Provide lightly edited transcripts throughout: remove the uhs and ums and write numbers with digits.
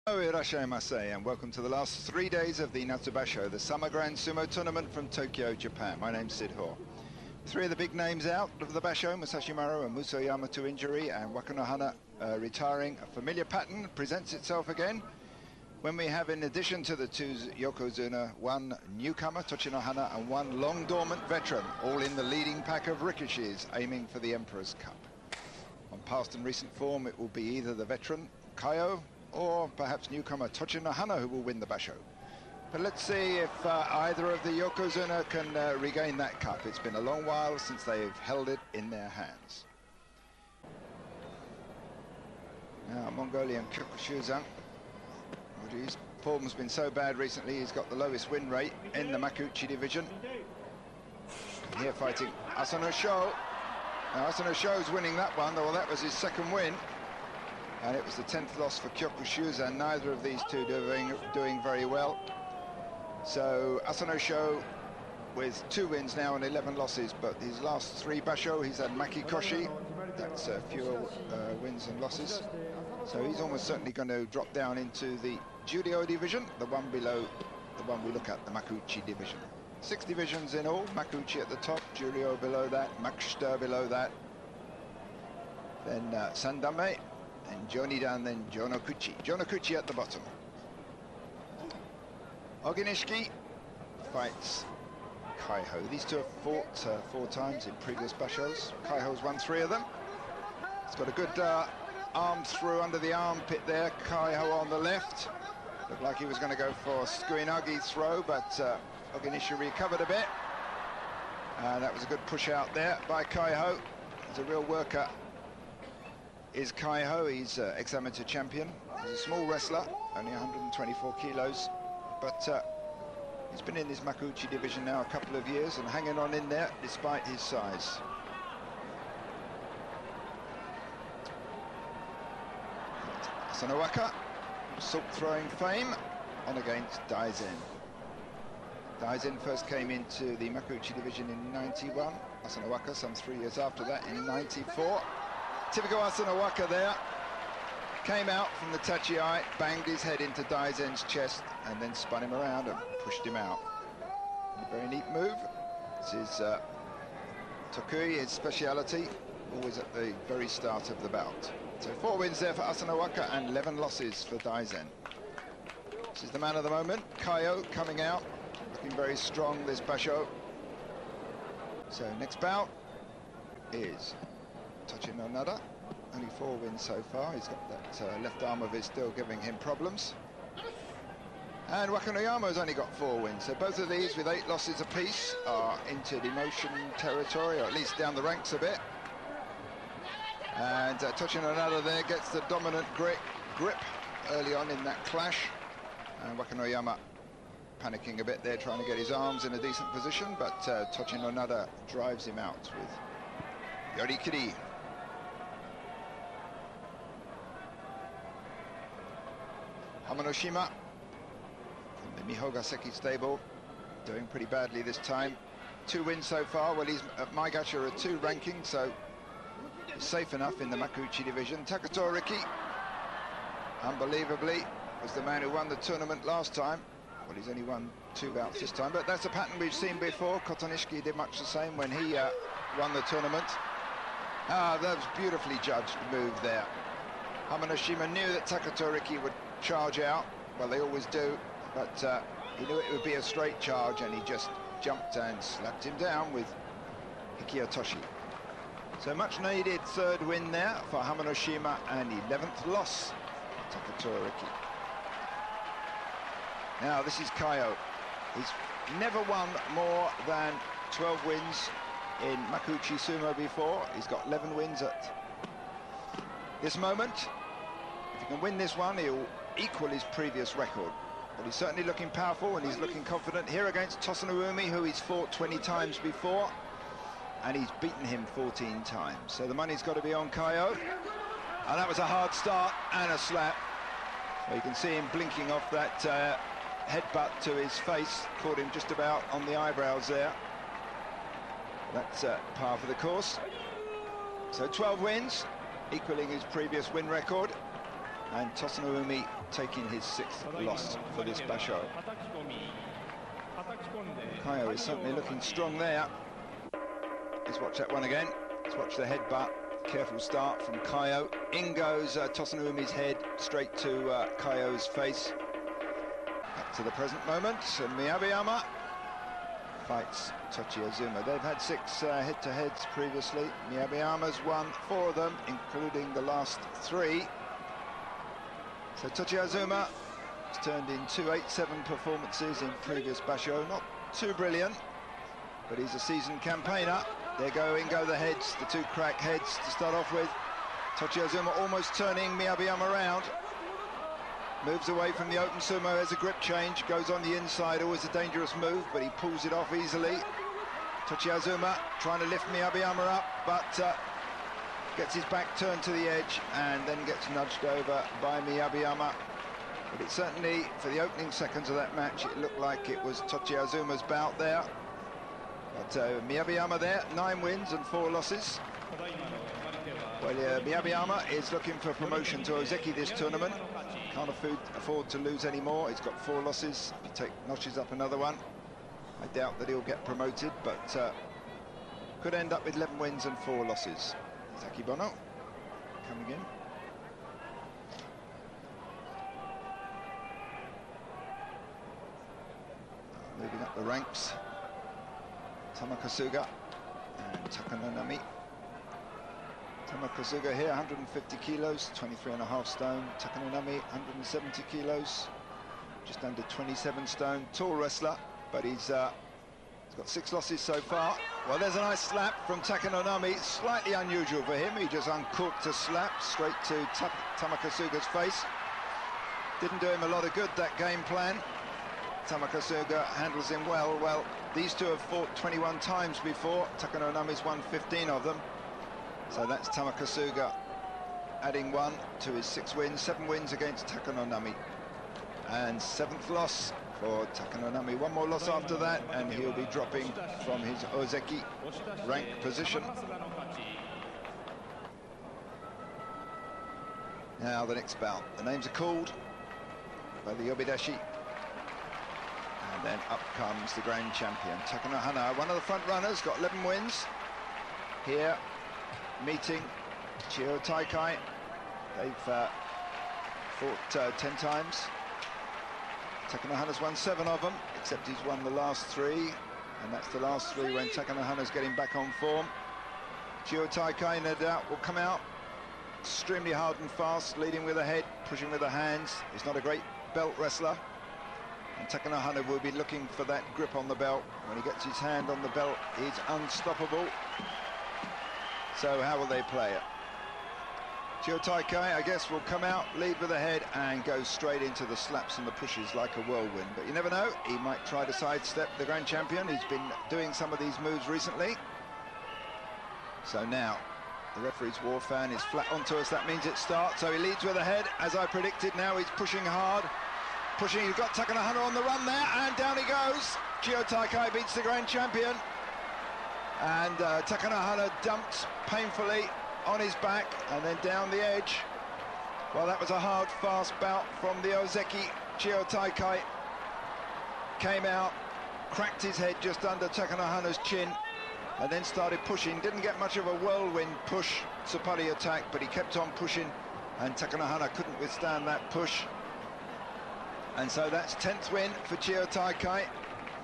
Irashaimase, and welcome to the last 3 days of the Natsu Basho, the Summer Grand Sumo Tournament from Tokyo, Japan. My name's Sid Hoare. Three of the big names out of the Basho, Musashi Maru and Musoyama to injury, and Wakanohana retiring. A familiar pattern presents itself again when we have, in addition to the two Yokozuna, one newcomer, Tochinohana, and one long dormant veteran, all in the leading pack of rikishis, aiming for the Emperor's Cup. On past and recent form, it will be either the veteran Kaio or perhaps newcomer Tochinohana who will win the Basho. But let's see if either of the Yokozuna can regain that cup. It's been a long while since they've held it in their hands. Now, Mongolian Kyokushuzan, his form's been so bad recently, he's got the lowest win rate in the Makuuchi division. Here fighting Asanosho. Now, Asanosho's winning that one, though that was his second win. And it was the 10th loss for Kyokushuzan. Neither of these two doing very well. So Asanosho with 2 wins now and 11 losses, but his last 3 basho he's had makikoshi. That's fewer wins and losses. So he's almost certainly going to drop down into the Juryo division, the one below the one we look at, the Makuuchi division. 6 divisions in all, Makuuchi at the top, Juryo below that, Makushita below that, then Sandame, and Jonidan, then Jonokuchi. Jonokuchi at the bottom. Oginishiki fights Kaiho. These two have fought 4 times in previous bashos. Kaiho's won 3 of them. He's got a good arm through under the armpit there. Kaiho on the left. Looked like he was going to go for a Skuinagi throw, but Oginishi recovered a bit. And that was a good push out there by Kaiho. He's a real worker. Is Kaiho. He's ex-amateur champion. He's a small wrestler, only 124 kilos, but he's been in this Makuuchi division now a couple of years and hanging on in there despite his size. Asanowaka, salt throwing fame, on against Daizen. Daizen first came into the Makuuchi division in 91. Asanowaka some 3 years after that in 94. Typical Asanowaka there, came out from the tachi-ai, banged his head into Daizen's chest and then spun him around and pushed him out. A very neat move. This is Tokui, his speciality, always at the very start of the bout. So 4 wins there for Asanowaka and 11 losses for Daizen. This is the man of the moment, Kaio, coming out, looking very strong this basho. So next bout is Tochinonada, only 4 wins so far. He's got that left arm of his still giving him problems. And Wakanoyama's only got 4 wins. So both of these with 8 losses apiece are into demotion territory, or at least down the ranks a bit. And Tochinonada there gets the dominant grip early on in that clash. And Wakanoyama panicking a bit there, trying to get his arms in a decent position, but Tochinonada drives him out with yorikiri. Hamanoshima from the Mihogaseki stable, doing pretty badly this time. 2 wins so far. Well, he's at Maigacha at 2 ranking, so he's safe enough in the Makuuchi division. Takatoriki, unbelievably, was the man who won the tournament last time. Well, he's only won 2 bouts this time, but that's a pattern we've seen before. Kotonishiki did much the same when he won the tournament. Ah, that was beautifully judged move there. Hamanoshima knew that Takatoriki would charge out. Well, they always do, but he knew it would be a straight charge, and he just jumped and slapped him down with hikiotoshi. So much needed 3rd win there for Hamanoshima and 11th loss for Takatoriki. Now this is Kaio. He's never won more than 12 wins in Makuuchi Sumo before. He's got 11 wins at this moment. If he can win this one, he'll equal his previous record. But he's certainly looking powerful and he's looking confident here against Tosanoumi, who he's fought 20 times before, and he's beaten him 14 times. So the money's got to be on Kaio. And that was a hard start and a slap. So you can see him blinking off that headbutt to his face, caught him just about on the eyebrows there. That's par for the course. So 12 wins, equaling his previous win record. And Tosanoumi taking his 6th loss for this basho. Kaio is certainly looking strong there. Let's watch that one again. Let's watch the headbutt. Careful start from Kaio. In goes Tosanoumi's head straight to Kaio's face. Back to the present moment. Miyabiyama fights Tochiazuma. They've had 6 head-to-heads previously. Miyabiyama's won 4 of them, including the last 3. So Tochiazuma has turned in 2 8-7 performances in previous basho. Not too brilliant, but he's a seasoned campaigner. There go the heads, the 2 crack heads to start off with. Tochiazuma almost turning Miyabiyama around. Moves away from the open sumo as a grip change, goes on the inside, always a dangerous move, but he pulls it off easily. Tochiazuma trying to lift Miyabiyama up, but gets his back turned to the edge and then gets nudged over by Miyabiyama. But it certainly, for the opening seconds of that match, it looked like it was Tochiazuma's bout there. But Miyabiyama there, 9 wins and 4 losses. Well, Miyabiyama is looking for promotion to Ozeki this tournament. Can't afford to lose anymore. He's got 4 losses. If he notches up another one, I doubt that he'll get promoted, but could end up with 11 wins and 4 losses. Akebono coming in. Moving up the ranks. Tamakasuga and Takanonami. Tamakasuga here, 150 kilos, 23.5 stone. Takanonami, 170 kilos, just under 27 stone. Tall wrestler, but he's got 6 losses so far. Well, there's a nice slap from Takanonami. Slightly unusual for him. He just uncorked a slap straight to Tamakasuga's face. Didn't do him a lot of good, that game plan. Tamakasuga handles him well. Well, these two have fought 21 times before. Takanonami's won 15 of them. So that's Tamakasuga adding 1 to his 6 wins, 7 wins against Takanonami. And 7th loss for Takanonami. 1 more loss after that, and he'll be dropping from his Ozeki rank position. Now the next bout. The names are called by the Yobidashi. And then up comes the grand champion, Takanohana, one of the front runners, got 11 wins. Here, meeting Chiyotaikai. They've fought 10 times. Takanohana's won 7 of them, except he's won the last 3, and that's the last 3 when Takanohana's getting back on form. Chiyotaikai, no doubt, will come out extremely hard and fast, leading with the head, pushing with the hands. He's not a great belt wrestler, and Takanohana will be looking for that grip on the belt. When he gets his hand on the belt, he's unstoppable. So how will they play it? Chiyotaikai, I guess, will come out, lead with the head, and go straight into the slaps and the pushes like a whirlwind. But you never know, he might try to sidestep the grand champion. He's been doing some of these moves recently. So now, the referee's war fan is flat onto us. That means it starts. So he leads with the head, as I predicted. Now he's pushing hard. Pushing, he's got Takanohana on the run there, and down he goes. Chiyotaikai beats the grand champion. And Takanohana dumped painfully on his back and then down the edge. Well, that was a hard, fast bout from the Ozeki. Chiyotaikai came out, cracked his head just under Takanohana's chin, and then started pushing. Didn't get much of a whirlwind push, Tsupari attack, but he kept on pushing, and Takanohana couldn't withstand that push. And so that's 10th win for Chiyotaikai.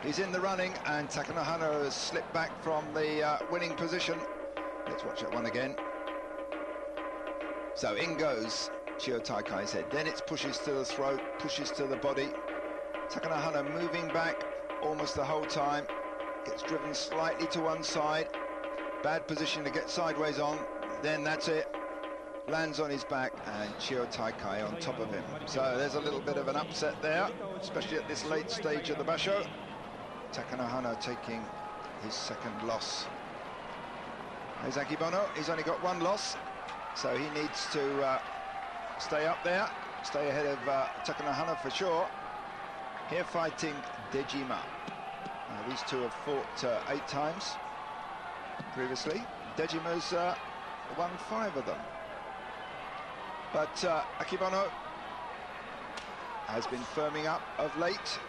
He's in the running, and Takanohana has slipped back from the winning position. Let's watch that one again. So in goes Chiyotaikai's head. Then it's pushes to the throat, pushes to the body. Takanohana moving back almost the whole time. Gets driven slightly to one side. Bad position to get sideways on. Then that's it. Lands on his back, and Chiyotaikai on top of him. So there's a little bit of an upset there, especially at this late stage of the basho. Takanohana taking his 2nd loss. There's Akebono. He's only got 1 loss, so he needs to stay up there, stay ahead of Takanohana for sure. Here fighting Dejima. These two have fought 8 times previously. Dejima's won 5 of them. But Akebono has been firming up of late,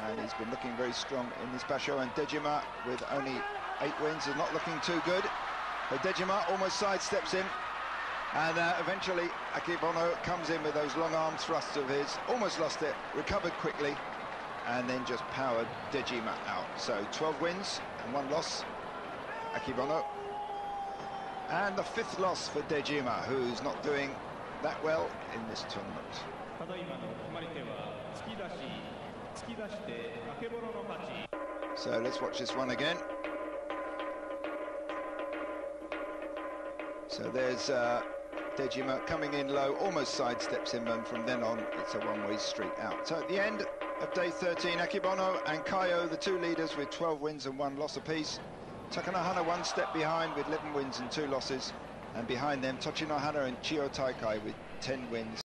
and he's been looking very strong in this basho, and Dejima, with only 8 wins, is not looking too good. But Dejima almost sidesteps him, and eventually Akebono comes in with those long arm thrusts of his, almost lost it, recovered quickly, and then just powered Dejima out. So 12 wins and 1 loss, Akebono. And the 5th loss for Dejima, who's not doing that well in this tournament. So let's watch this one again. So there's Dejima coming in low, almost sidesteps him, and from then on it's a one-way street out. So at the end of day 13, Akebono and Kaio, the 2 leaders, with 12 wins and 1 loss apiece. Takanohana 1 step behind with 11 wins and 2 losses, and behind them Tochinohana and Chiyotaikai with 10 wins